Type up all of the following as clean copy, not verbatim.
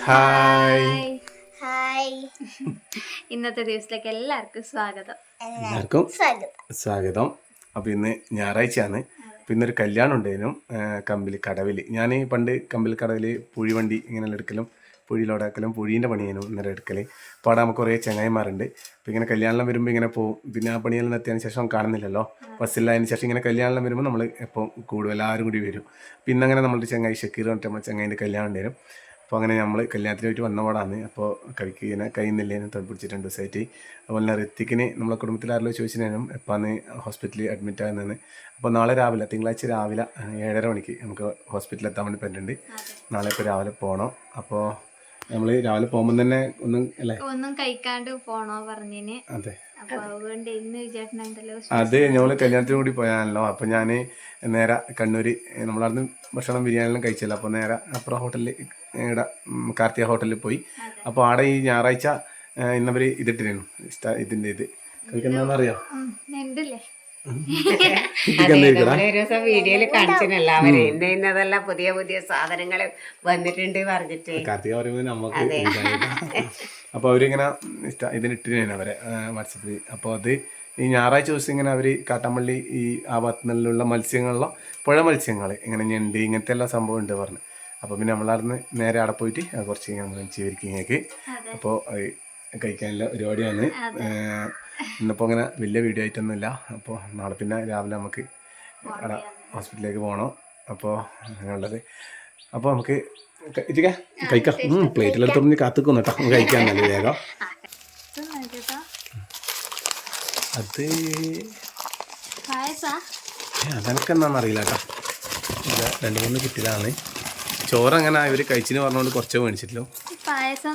Hi hi ഇന്നത്തെ ദിവസത്തിലേക്ക് എല്ലാവർക്കും സ്വാഗതം. അപ്പോൾ ഇന്ന് ഞായറാഴ്ചയാണ്. അപ്പോൾ ഇന്നൊരു കല്യാണം ഉണ്ടായിരുന്നു കടവിൽ. ഞാൻ പണ്ട് കടവിൽ പുഴിവണ്ടി ഇങ്ങനെ എടുക്കലും പുഴിയിലോടാക്കലും പുഴീൻ്റെ പണിയായിരുന്നു ഇന്നലെ എടുക്കൽ. അപ്പോൾ അവിടെ നമുക്ക് കുറേ ചങ്ങായിമാരുണ്ട്. അപ്പോൾ ഇങ്ങനെ കല്യാണം വരുമ്പോൾ ഇങ്ങനെ പോകും. പിന്നെ ആ പണിയെല്ലാം എത്തിയതിന് ശേഷം കാണുന്നില്ലല്ലോ, ബസ്സിലായതിന് ശേഷം ഇങ്ങനെ കല്യാണം വരുമ്പോൾ നമ്മൾ എപ്പോൾ കൂടും, എല്ലാവരും കൂടി വരും. പിന്നെ അങ്ങനെ നമ്മളുടെ ചങ്ങായി ഷക്കീർ പറഞ്ഞിട്ട് നമ്മൾ ചങ്ങായിൻ്റെ കല്യാണം ഉണ്ടായിരുന്നു. അപ്പോൾ അങ്ങനെ നമ്മൾ കല്യാണത്തിന് പോയിട്ട് വന്നപാടാണ്. അപ്പോൾ കഴിക്കുന്ന കഴിയുന്നില്ലേനും തണുപ്പിടിച്ചിട്ട് 2 ദിവസമായിട്ട്. അതുപോലെ തന്നെ ഋത്തിക്കിന് നമ്മളെ കുടുംബത്തിൽ ആരെല്ലോ ചോദിച്ചതിനും എപ്പോഴാണ് ഹോസ്പിറ്റലിൽ അഡ്മിറ്റ് ആകുന്നതെന്ന്. അപ്പോൾ നാളെ രാവിലെ തിങ്കളാഴ്ച രാവിലെ 7:30 മണിക്ക് നമുക്ക് ഹോസ്പിറ്റലിൽ എത്താൻ വേണ്ടി പറ്റുന്നുണ്ട്. നാളെ ഇപ്പോൾ രാവിലെ പോകണം. അപ്പോൾ നമ്മൾ രാവിലെ പോകുമ്പോൾ തന്നെ ഒന്നും കഴിക്കാണ്ട് പോണോ പറഞ്ഞിന്. അതെ, അത് ഞങ്ങൾ കല്യാണത്തിന് കൂടി പോയാണല്ലോ. അപ്പോൾ ഞാൻ നേരെ കണ്ണൂർ നമ്മളവിടുന്ന് ഭക്ഷണം ബിരിയാണിയെല്ലാം കഴിച്ചല്ലോ. അപ്പോൾ നേരെ അപ്പുറം ഹോട്ടലിൽ ഇവിടെ കാർത്തിക ഹോട്ടലിൽ പോയി. അപ്പോൾ അവിടെ ഈ ഞായറാഴ്ച ഇന്നവർ ഇതിട്ടിരുന്നു ഇതിൻ്റെ ഇത് കഴിക്കുന്നറിയാം. വീഡിയോയില് കാണിച്ചല്ലോ അവര് ഇന്നതെല്ലാം പുതിയ പുതിയ സാധനങ്ങൾ വന്നിട്ടുണ്ട് പറഞ്ഞിട്ട് കാർത്തിക പറയുമ്പോൾ നമുക്ക്. അപ്പോൾ അവരിങ്ങനെ ഇതിനിട്ടിരുന്നു അവരെ വാട്സപ്പിൽ. അപ്പോൾ അത് ഈ ഞായറാഴ്ച ദിവസം ഇങ്ങനെ അവർ കാട്ടാമ്പള്ളി ഈ ആ ഭാഗത്തുനിന്നുള്ള മത്സ്യങ്ങളിലോ പുഴ മത്സ്യങ്ങൾ ഇങ്ങനെ ഞണ്ട് ഇങ്ങനത്തെ എല്ലാ സംഭവം ഉണ്ട് പറഞ്ഞു. അപ്പോൾ പിന്നെ നമ്മളവിടുന്ന് നേരെ അവിടെ പോയിട്ട് കുറച്ച് നമ്മൾ ചീവരിക്കിങ്ങേക്ക്. അപ്പോൾ കഴിക്കാനുള്ള പരിപാടിയാണ് ഇന്നിപ്പോൾ അങ്ങനെ വലിയ വീഡിയോ ആയിട്ടൊന്നുമില്ല. അപ്പോൾ നാളെ പിന്നെ രാവിലെ നമുക്ക് അവിടെ ഹോസ്പിറ്റലിലേക്ക് പോകണം. അപ്പോൾ അങ്ങനെയുള്ളത്. അപ്പോൾ നമുക്ക് കഴിക്കാം. പ്ലേറ്റിലെടുത്ത് പറഞ്ഞ് കാത്തുക്കുന്നു കേട്ടോ, നമുക്ക് കഴിക്കാൻ നല്ല വേഗം. അത് അതെനിക്കെന്താണെന്നറിയില്ല കേട്ടോ. 2-3 കിറ്റിലാണ് ചോറ്. അങ്ങനെ ഇവർ കഴിച്ചിന് പറഞ്ഞുകൊണ്ട് കുറച്ച് മേടിച്ചിട്ടല്ലോ. പായസം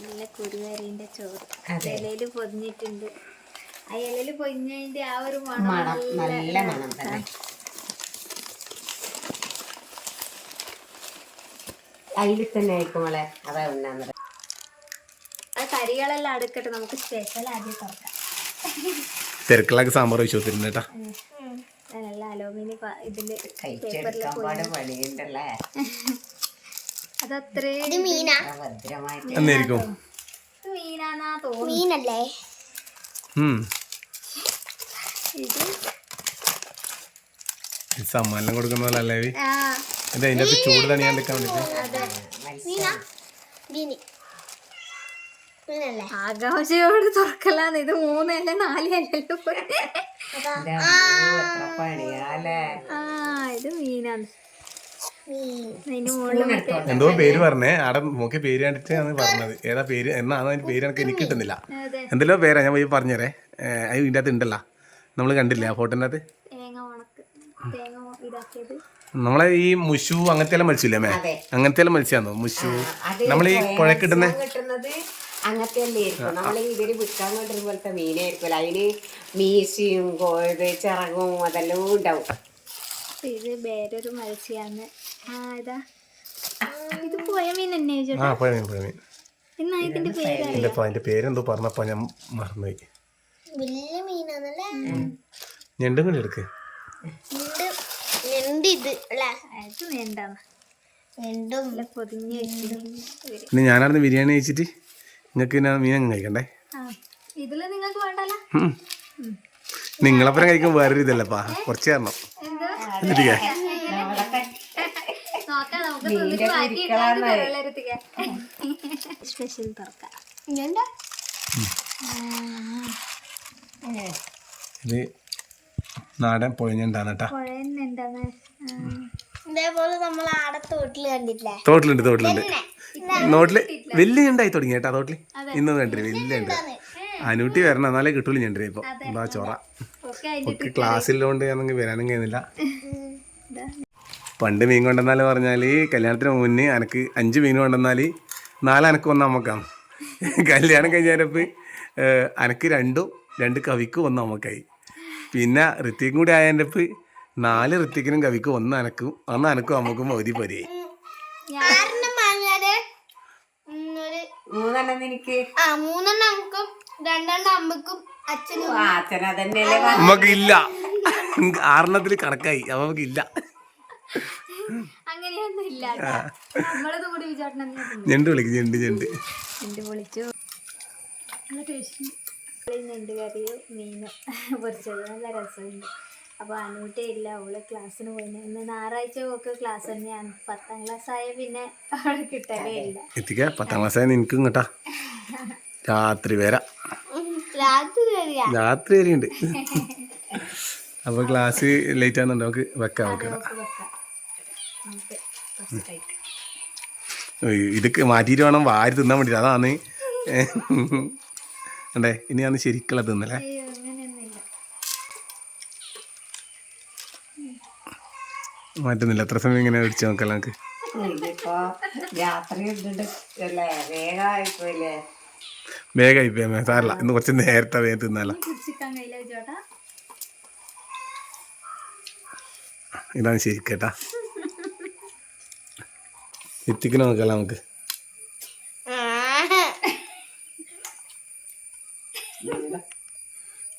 നല്ല കുരുവരേന്റെ ചോറ് ഇലയില് പൊതിഞ്ഞിട്ടുണ്ട്. ആ ഇലയില് പൊതിഞ്ഞതിന്റെ ആ ഒരു മണം നല്ല മണം തന്നെ. അതിൽ തന്നെ ആയിരിക്കും മോളെ. അതാ ഉണ്ണാന്നത്. ആ കറികളെല്ലാം അടുക്കട്ടെ, നമുക്ക് സ്പെഷ്യൽ ആദ്യം തുറക്കാം. തിരക്കിളൊക്കെ സാമ്പാർ വെച്ച് കൊടുത്തിട്ടുണ്ട് കേട്ടോ. അലോമിനി ഇതില് പണിയുണ്ടല്ലേ. അതത്രയും എന്നായിരിക്കും മീനാന്നാ തോന്നുന്നു. മീനല്ലേ ഇത് സമ്മാനം കൊടുക്കുന്നതല്ലേ. അതിൻ്റെ അകത്ത് ചൂട് തണിയാണ്ടിരിക്കാൻ വേണ്ടിയിട്ട് ആകാശയോട് തുറക്കലാന്ന്. ഇത് 3 അല്ല 4 അല്ലല്ലോ. ഇത് മീനാണ്. എന്തോ പേര് പറഞ്ഞേ അവിടെ നോക്കി പേര് കണ്ടിട്ടാണ് പറഞ്ഞത്. ഏതാ പേര് എന്നാണ് അതിന്റെ പേര് എനിക്ക് കിട്ടുന്നില്ല. എന്തെല്ലോ പേരാ ഞാൻ പോയി പറഞ്ഞേരേ. ഇതിൻ്റെ അകത്ത് ഉണ്ടല്ലോ, നമ്മൾ കണ്ടില്ലേ ആ ഫോട്ടോൻ്റെ അകത്ത്. നമ്മളെ ഈ മുഷു അങ്ങനത്തെ എല്ലാം മത്സ്യമില്ലേ മേ, അങ്ങനത്തെ എല്ലാം മത്സ്യാന്നോ മുഷു? നമ്മൾ ഈ പുഴക്കിട്ടുന്ന അങ്ങനത്തെ അല്ലായിരിക്കും. നമ്മളെ ഇവര് വിൽക്കാൻ കൊണ്ടിരുന്ന പോലത്തെ മീനായിരിക്കുമല്ലോ. അതിന് മീശയും ചിറകും അതെല്ലാം ഉണ്ടാവും. ഇത് വേറൊരു മത്സ്യാണ്. ഇത് പോയ മീൻ തന്നെ. അതിന്റെ പേരെന്തോ പറഞ്ഞപ്പോ ഞാൻ മറന്നുപോയി. വലിയ മീനാണല്ലേ. ഞണ്ടും കൂടി എടുക്ക്. പിന്നെ ഞാനായിരുന്നു ബിരിയാണി കഴിച്ചിട്ട് നിങ്ങൾക്ക് പിന്നെ മീനങ്ങ് കഴിക്കണ്ടേ. നിങ്ങളപ്പുറം കഴിക്കുമ്പോൾ വേറൊരു ഇതല്ലപ്പാ, കുറച്ച് തരണം. സ്പെഷ്യൽ തുറക്കാം. ഇത് നാടൻ പൊഴിഞ്ഞുണ്ടാണ് കേട്ടോ. ഇതേപോലെ നമ്മൾ ആടെ തോട്ടില് കണ്ടിട്ടില്ലേ? തോട്ടിലുണ്ട് നോട്ടില് വലിയ ഉണ്ടായി തുടങ്ങി കേട്ടാ. തോട്ടില് ഇന്ന് കണ്ടില്ല, വലിയ ഉണ്ട്. അനൂട്ടി വരണം എന്നാലേ കിട്ടൂല ഞണ്ടിന്. ഇപ്പൊ എന്താ ചോറ ഒക്കെ ക്ലാസ്സിലുകൊണ്ട് ഞാനെങ്കിൽ വരാനും കഴിയുന്നില്ല. പണ്ട് മീൻ കൊണ്ടുവന്നാൽ പറഞ്ഞാൽ കല്യാണത്തിന് മുന്നേ എനിക്ക് 5 മീൻ കൊണ്ടുവന്നാൽ 4 അനക്ക് വന്ന നമുക്കാണ്. കല്യാണം കഴിഞ്ഞപ്പോൾ അനക്ക് 2 കവിക്കും 1 നമുക്കായി. പിന്നെ ഋത്തിക്കും കൂടി ആയതിൻ്റെ ഒപ്പം 4 ഋത്തിക്കിനും കവിക്കും 1 അനക്കും 1 അനക്കും നമുക്കും പകുതി പൊരിയായി. മൂന്നെണ്ണം നമുക്കും 2 അമ്മക്കും അച്ഛനും. നമുക്കില്ല. 6 കണക്കായി അപ്പൊ നമുക്ക് ഇല്ല. അങ്ങനെയൊന്നും ഇല്ല നമ്മളത് കൂടി വിചാരണം ഞണ്ട് വിളിക്കും ഞണ്ട് ഞണ്ട് ഞണ്ട് പൊളിച്ചു. ഞണ്ട് കറി മീന് പൊരിച്ചത് നല്ല രസമുണ്ട്. അപ്പോൾ അനൂട്ടേ ഇല്ല, അവള് ക്ലാസ്സിന് പോയിന്. ഇന്ന് ഞായറാഴ്ച ഒക്കെ ക്ലാസ് തന്നെയാണ്. 10ാം ക്ലാസ് ആയ പിന്നെ അവിടെ കിട്ടലേ ഇല്ല. എത്തിക്ക 10ാം ക്ലാസ് ആയ നിനക്കും കേട്ടാ രാത്രി വരാം. രാത്രി വരെയുണ്ട്. അപ്പൊ ക്ലാസ് ലേറ്റ് ആകുന്നുണ്ട്, നമുക്ക് വെക്കാം. ഇതൊക്കെ മാറ്റിയിട്ട് വേണം വാരി തിന്നാൻ വേണ്ടിട്ട്. അതാണ് അണ്ടേ ഇനിയാണ് ശരിക്കുള്ള തിന്നല്ലേ. മാറ്റുന്നില്ല. എത്ര സമയം ഇങ്ങനെ പിടിച്ചു നോക്കല്ല നമുക്ക്. വേഗമായി പോയാ സാറില്ല. ഇന്ന് കുറച്ച് നേരത്തെ വേഗം തിന്നാല. ഇതാണ് ശരിക്കേട്ടാ. എത്തിക്കണ നോക്കല്ല നമുക്ക്.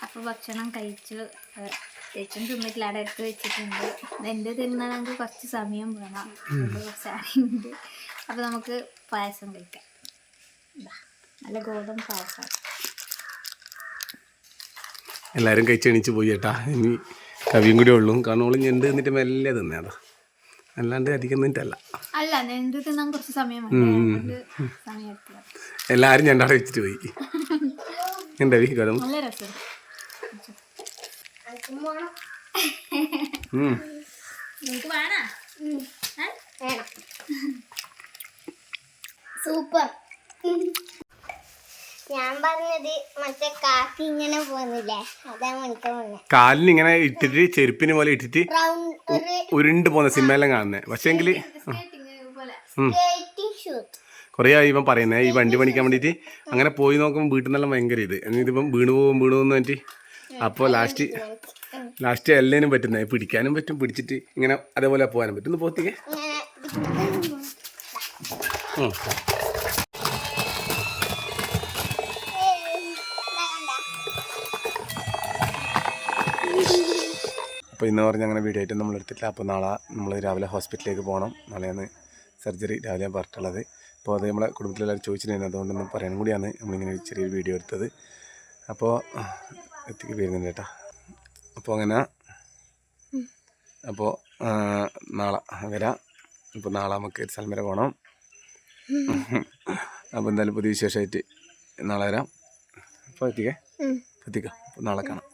അപ്പോൾ ഭക്ഷണം കഴിച്ചു. ചേച്ചും തിന്നിട്ടില്ല, അവിടെ എടുത്ത് വെച്ചിട്ടുണ്ട്. എൻ്റെ തിന്നാൻ നമുക്ക് കുറച്ച് സമയം വേണം, കുറച്ച് അറിയുന്നുണ്ട്. അപ്പോൾ നമുക്ക് പായസം കഴിക്കാം. നല്ല ഗോതമ്പ് പായസം. എല്ലാവരും കഴിച്ചെണീച്ച് പോയി ചേട്ടാ. ഇനി കവിയും കൂടി ഉള്ളൂ. കാരണം ഓള് ഞണ്ട് തിന്നിട്ട് മെല്ലെ തിന്നേതാ, അല്ലാണ്ട് അധികം തിന്നിട്ടല്ല. അല്ല, ഞണ്ട് തിന്നാൻ കുറച്ച് സമയം സമയം എടുത്തില്ല. എല്ലാവരും ഞണ്ടവിടെ വെച്ചിട്ട് പോയി. എന്താ ഗോതമ്പ് നല്ല രസം. സൂപ്പർ. ഞാൻ പറഞ്ഞത് മറ്റേ കാക്കി ഇങ്ങനെ പോകുന്നില്ലേ, അതാ മണിക്ക് പോകുന്നത്. കാലിന് ഇങ്ങനെ ഇട്ടിട്ട് ചെരുപ്പിന് പോലെ ഇട്ടിട്ട് ഉരുണ്ട് പോകുന്ന സിനിമയെല്ലാം കാണുന്നത്. പക്ഷേ എങ്കിൽ കുറേ ആയി ഇവൻ പറയുന്നത് ഈ വണ്ടി പണിക്കാൻ വേണ്ടിയിട്ട്. അങ്ങനെ പോയി നോക്കുമ്പോൾ വീട്ടിൽ നിന്നെല്ലാം ഭയങ്കര ഇതിപ്പം വീണ് പോകുമെന്ന് പറഞ്ഞിട്ട്. അപ്പോൾ ലാസ്റ്റ് എല്ലാനും പറ്റുന്നത്, പിടിക്കാനും പറ്റും, പിടിച്ചിട്ട് ഇങ്ങനെ അതേപോലെ പോകാനും പറ്റും. ഒന്ന് പോത്തിക്കേ. അപ്പോൾ ഇന്ന് പറഞ്ഞ് അങ്ങനെ വീഡിയോ ആയിട്ട് നമ്മൾ എടുത്തിട്ടില്ല. അപ്പോൾ നാളെ നമ്മൾ രാവിലെ ഹോസ്പിറ്റലിലേക്ക് പോകണം. നാളെയാണ് സർജറി, രാവിലെ ഞാൻ പറഞ്ഞിട്ടുള്ളത്. അപ്പോൾ അത് നമ്മളെ കുടുംബത്തിലെല്ലാവരും ചോദിച്ചിട്ടുണ്ടായിരുന്നു, അതുകൊണ്ടൊന്നും പറയാനും കൂടിയാണ് നമ്മളിങ്ങനെ ചെറിയൊരു വീഡിയോ എടുത്തത്. അപ്പോൾ എത്തിക്ക് വരുന്നുണ്ട് കേട്ടോ. അപ്പോൾ അങ്ങനെ അപ്പോൾ നാളെ വരാം. അപ്പോൾ നാളെ നമുക്ക് ഒരു സ്ഥലം വരെ പോകണം. അപ്പോൾ എന്തായാലും പുതിയ വിശേഷമായിട്ട് നാളെ വരാം. അപ്പോൾ എത്തിക്കാം. അപ്പോൾ നാളെ കാണാം.